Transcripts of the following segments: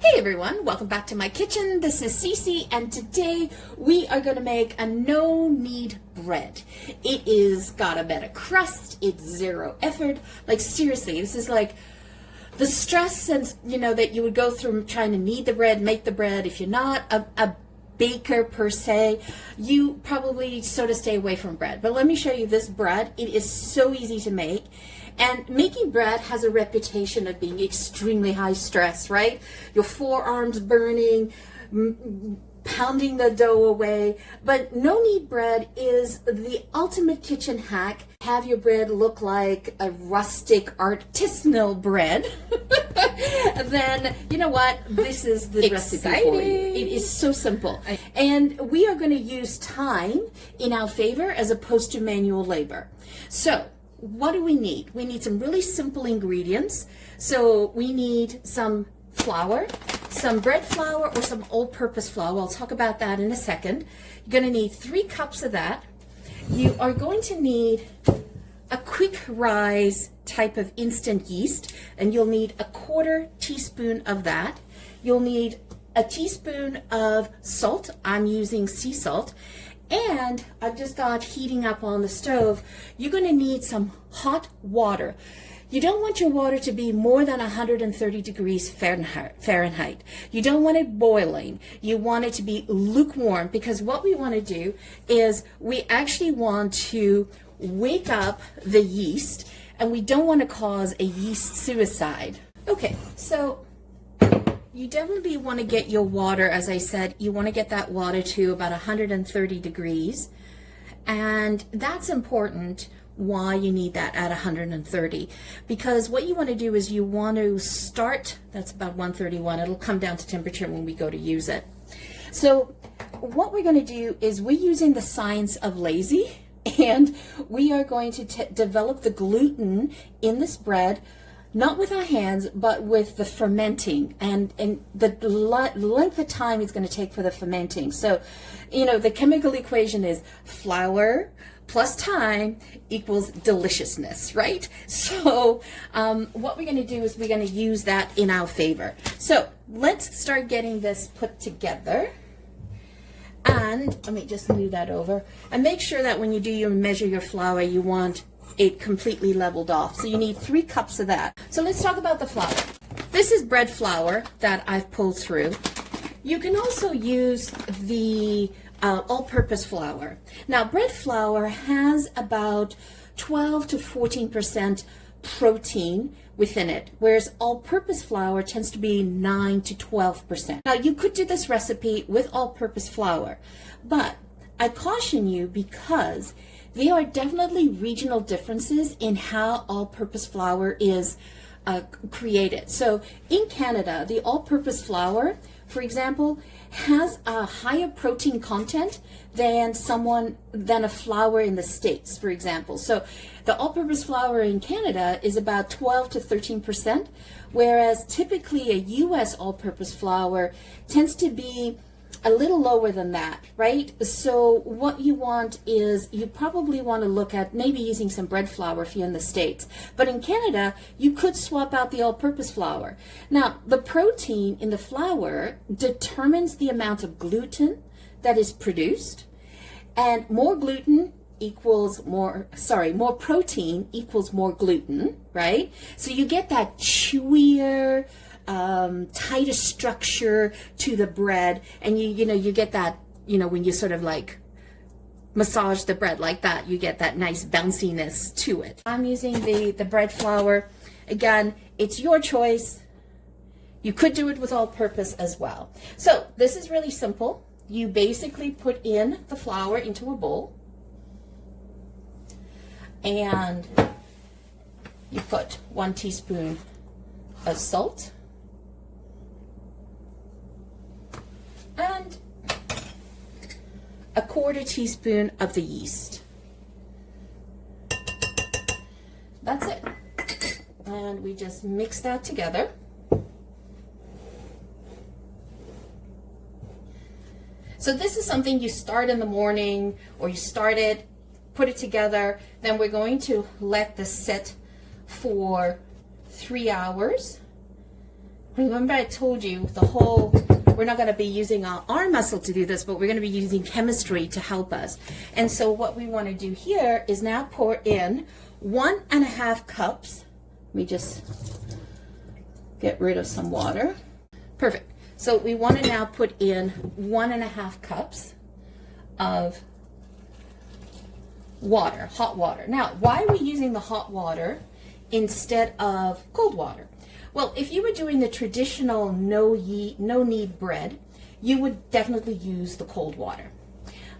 Hey everyone, welcome back to my kitchen. This is Cece, and today we are going to make a no-knead bread. It is got a bit of crust, it's zero effort. Like seriously, this is like the stress and that you would go through trying to knead the bread, make the bread. If you're not a baker per se, you probably sort of stay away from bread. But let me show you this bread. It is so easy to make. And making bread has a reputation of being extremely high stress, right? Your forearms burning, pounding the dough away. But no-knead bread is the ultimate kitchen hack. Have your bread look like a rustic artisanal bread. Then, you know what? This is the recipe for you. It is so simple. And we are going to use time in our favor as opposed to manual labor. So, what do we need? We need some really simple ingredients. So we need some flour, some bread flour or some all-purpose flour. I'll talk about that in a second. You're going to need 3 cups of that. You are going to need a quick rise type of instant yeast, and you'll need a 1/4 teaspoon of that. You'll need a teaspoon of salt. I'm using sea salt. And I've just got heating up on the stove. You're going to need some hot water. You don't want your water to be more than 130 degrees Fahrenheit. You don't want it boiling. You want it to be lukewarm, because what we want to do is we actually want to wake up the yeast, and we don't want to cause a yeast suicide. Okay, so you definitely want to get your water, as I said, you want to get that water to about 130 degrees. And that's important why you need that at 130. Because what you want to do is you want to start, that's about 131. It'll come down to temperature when we go to use it. So what we're going to do is we're using the science of lazy, and we are going to develop the gluten in this bread, not with our hands, but with the fermenting and the length of time it's going to take for the fermenting. So, the chemical equation is flour plus time equals deliciousness, right? So what we're going to do is we're going to use that in our favor. So let's start getting this put together. And let me just move that over. And make sure that when you do measure your flour, you want it completely leveled off. So you need 3 cups of that. So let's talk about the flour. This is bread flour that I've pulled through. You can also use the all-purpose flour. Now, bread flour has about 12 to 14% protein within it, whereas all-purpose flour tends to be 9 to 12%. Now, you could do this recipe with all-purpose flour, but I caution you because there are definitely regional differences in how all-purpose flour is created. So in Canada, the all-purpose flour, for example, has a higher protein content than a flour in the States, for example. So the all-purpose flour in Canada is about 12 to 13%, whereas typically a US all-purpose flour tends to be a little lower than that, right? So what you want is you probably want to look at maybe using some bread flour if you're in the States. But in Canada, you could swap out the all-purpose flour. Now, the protein in the flour determines the amount of gluten that is produced, and more protein equals more gluten, right? So you get that chewier, tighter structure to the bread, and you get that, when you sort of like massage the bread like that, you get that nice bounciness to it. I'm using the bread flour. Again, it's your choice. You could do it with all-purpose as well. So this is really simple. You basically put in the flour into a bowl, and you put 1 teaspoon of salt, and a 1/4 teaspoon of the yeast. That's it. And we just mix that together. So this is something you start in the morning, or you start it, put it together, then we're going to let this sit for 3 hours. Remember I told you we're not going to be using our arm muscle to do this, but we're going to be using chemistry to help us. And so what we want to do here is now pour in 1.5 cups. Let me just get rid of some water. Perfect. So we want to now put in 1.5 cups of water, hot water. Now, why are we using the hot water instead of cold water? Well, if you were doing the traditional no knead bread, you would definitely use the cold water.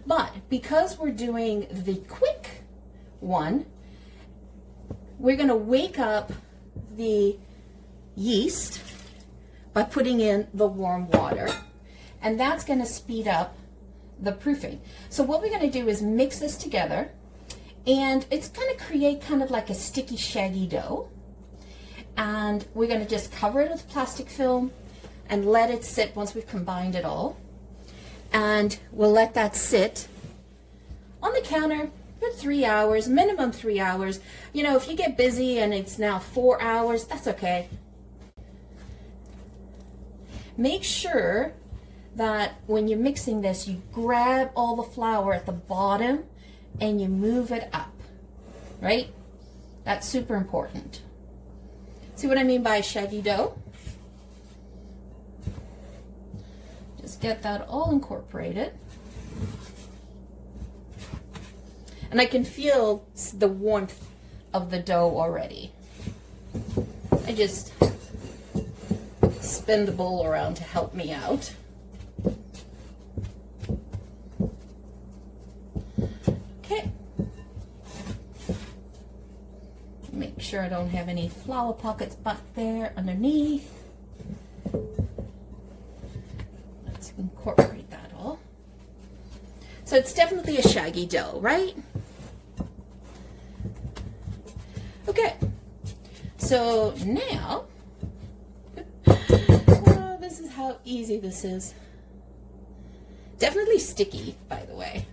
But because we're doing the quick one, we're going to wake up the yeast by putting in the warm water, and that's going to speed up the proofing. So what we're going to do is mix this together, and it's going to create kind of like a sticky, shaggy dough. And we're going to just cover it with plastic film and let it sit once we've combined it all. And we'll let that sit on the counter for 3 hours, minimum 3 hours. You know, if you get busy and it's now 4 hours, that's okay. Make sure that when you're mixing this, you grab all the flour at the bottom and you move it up, right? That's super important. See what I mean by shaggy dough? Just get that all incorporated. And I can feel the warmth of the dough already. I just spin the bowl around to help me out. Okay. Make sure I don't have any flour pockets back there underneath. Let's incorporate that all. So it's definitely a shaggy dough, right? Okay. So now, this is how easy this is. Definitely sticky, by the way.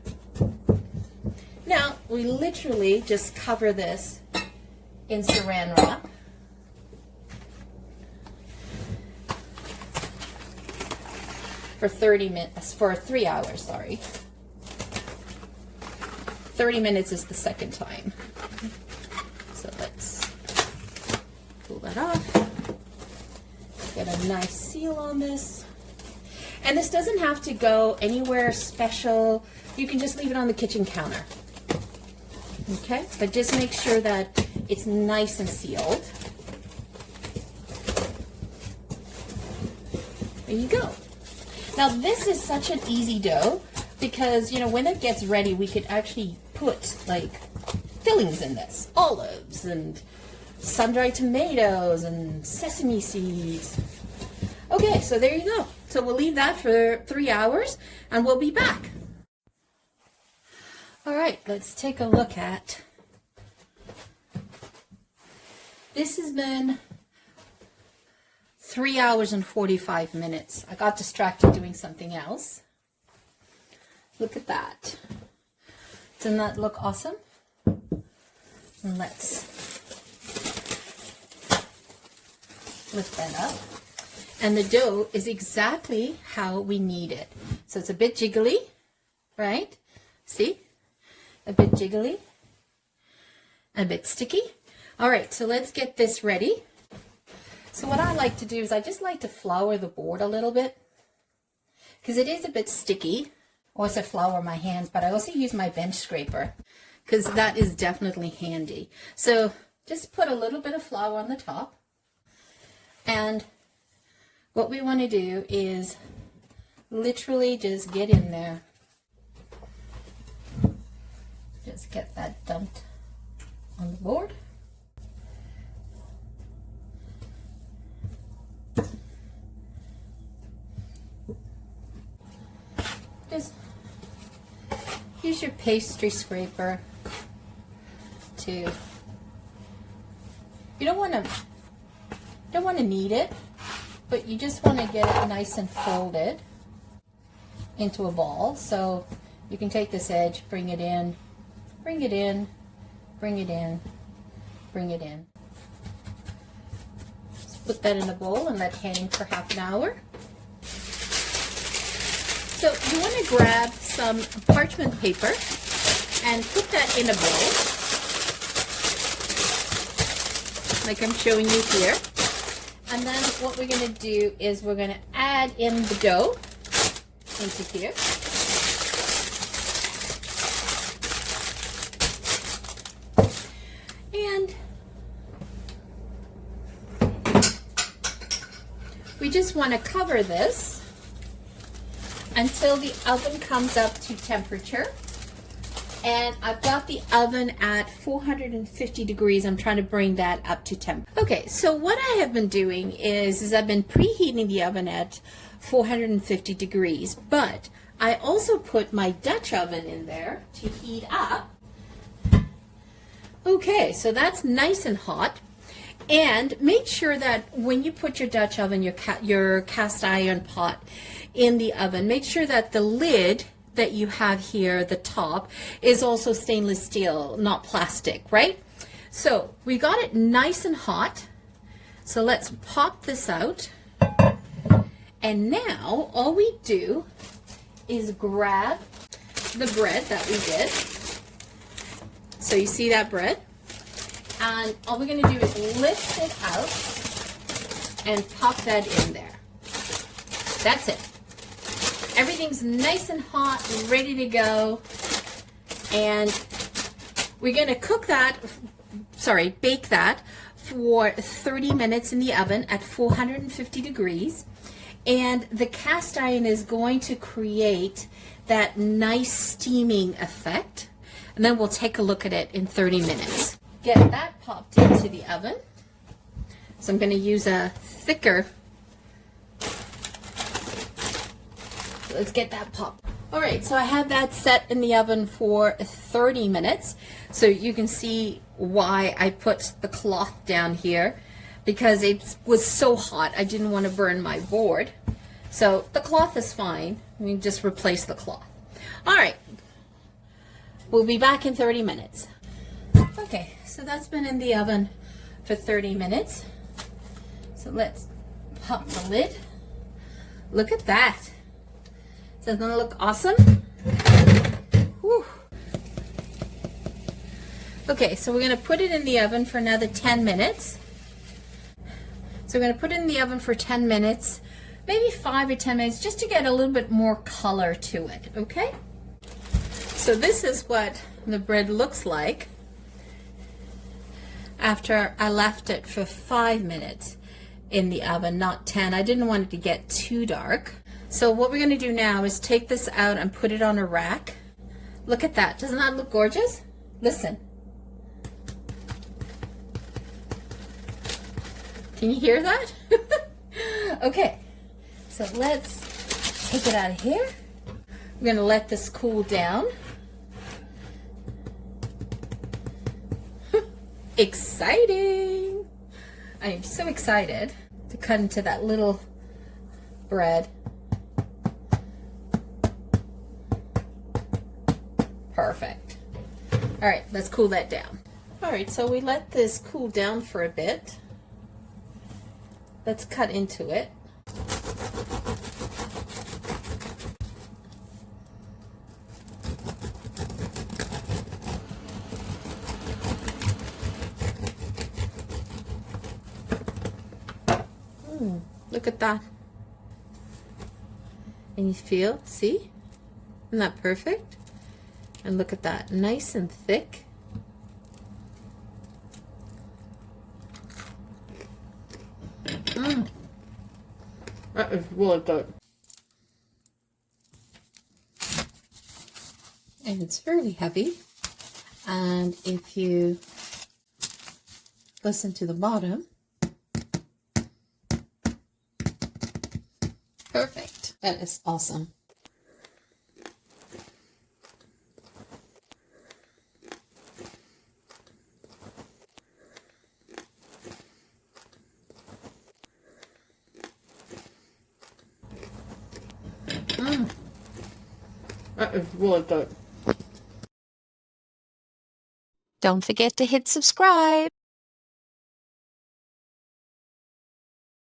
Now, we literally just cover this in saran wrap. For 3 hours, sorry. 30 minutes is the second time. So let's pull that off. Get a nice seal on this. And this doesn't have to go anywhere special. You can just leave it on the kitchen counter. Okay, but just make sure that it's nice and sealed. There you go. Now this is such an easy dough because, you know, when it gets ready, we could actually put like fillings in this. Olives and sun-dried tomatoes and sesame seeds. Okay, so there you go. So we'll leave that for 3 hours and we'll be back. All right, let's take a look at. This has been 3 hours and 45 minutes. I got distracted doing something else. Look at that. Doesn't that look awesome? And let's lift that up. And the dough is exactly how we need it. So it's a bit jiggly, right? See? A bit jiggly, a bit sticky. All right, so let's get this ready. So what I like to do is I just like to flour the board a little bit because it is a bit sticky. I also flour my hands, but I also use my bench scraper because that is definitely handy. So just put a little bit of flour on the top. And what we want to do is literally just get in there. Just get that dumped on the board. Just use your pastry scraper to, you don't want to knead it, but you just want to get it nice and folded into a ball. So you can take this edge, bring it in, bring it in, bring it in, bring it in. Just put that in a bowl and let hang for half an hour. So you want to grab some parchment paper and put that in a bowl, like I'm showing you here. And then what we're going to do is we're going to add in the dough into here. And we just want to cover this until the oven comes up to temperature. And I've got the oven at 450 degrees. I'm trying to bring that up to temp. Okay, so what I have been doing is I've been preheating the oven at 450 degrees, but I also put my Dutch oven in there to heat up. Okay, so that's nice and hot. And make sure that when you put your Dutch oven, your cast iron pot in the oven, make sure that the lid that you have here, the top, is also stainless steel, not plastic, right? So we got it nice and hot. So let's pop this out. And now all we do is grab the bread that we did. So you see that bread? And all we're going to do is lift it out and pop that in there. That's it. Everything's nice and hot and ready to go. And we're going to bake that for 30 minutes in the oven at 450 degrees. And the cast iron is going to create that nice steaming effect. And then we'll take a look at it in 30 minutes. Get that popped into the oven. So I'm going to use a thicker. Let's get that popped. All right, so I have that set in the oven for 30 minutes. So you can see why I put the cloth down here, because it was so hot. I didn't want to burn my board. So the cloth is fine. We can just replace the cloth. All right, we'll be back in 30 minutes. Okay, so that's been in the oven for 30 minutes. So let's pop the lid. Look at that. Doesn't it look awesome? Whew. Okay, so we're going to put it in the oven for another 10 minutes. So we're going to put it in the oven for 10 minutes, maybe 5 or 10 minutes, just to get a little bit more color to it, okay? So this is what the bread looks like after I left it for 5 minutes in the oven, not 10. I didn't want it to get too dark. So what we're going to do now is take this out and put it on a rack. Look at that. Doesn't that look gorgeous? Listen. Can you hear that? Okay, so let's take it out of here. We're going to let this cool down. Exciting! I am so excited to cut into that little bread. Perfect. All right, let's cool that down. All right, so we let this cool down for a bit. Let's cut into it. Look at that. And you feel, see? Isn't that perfect? And look at that, nice and thick. That is really good. And it's fairly heavy. And if you listen to the bottom, perfect. That is awesome. That is really good. Don't forget to hit subscribe.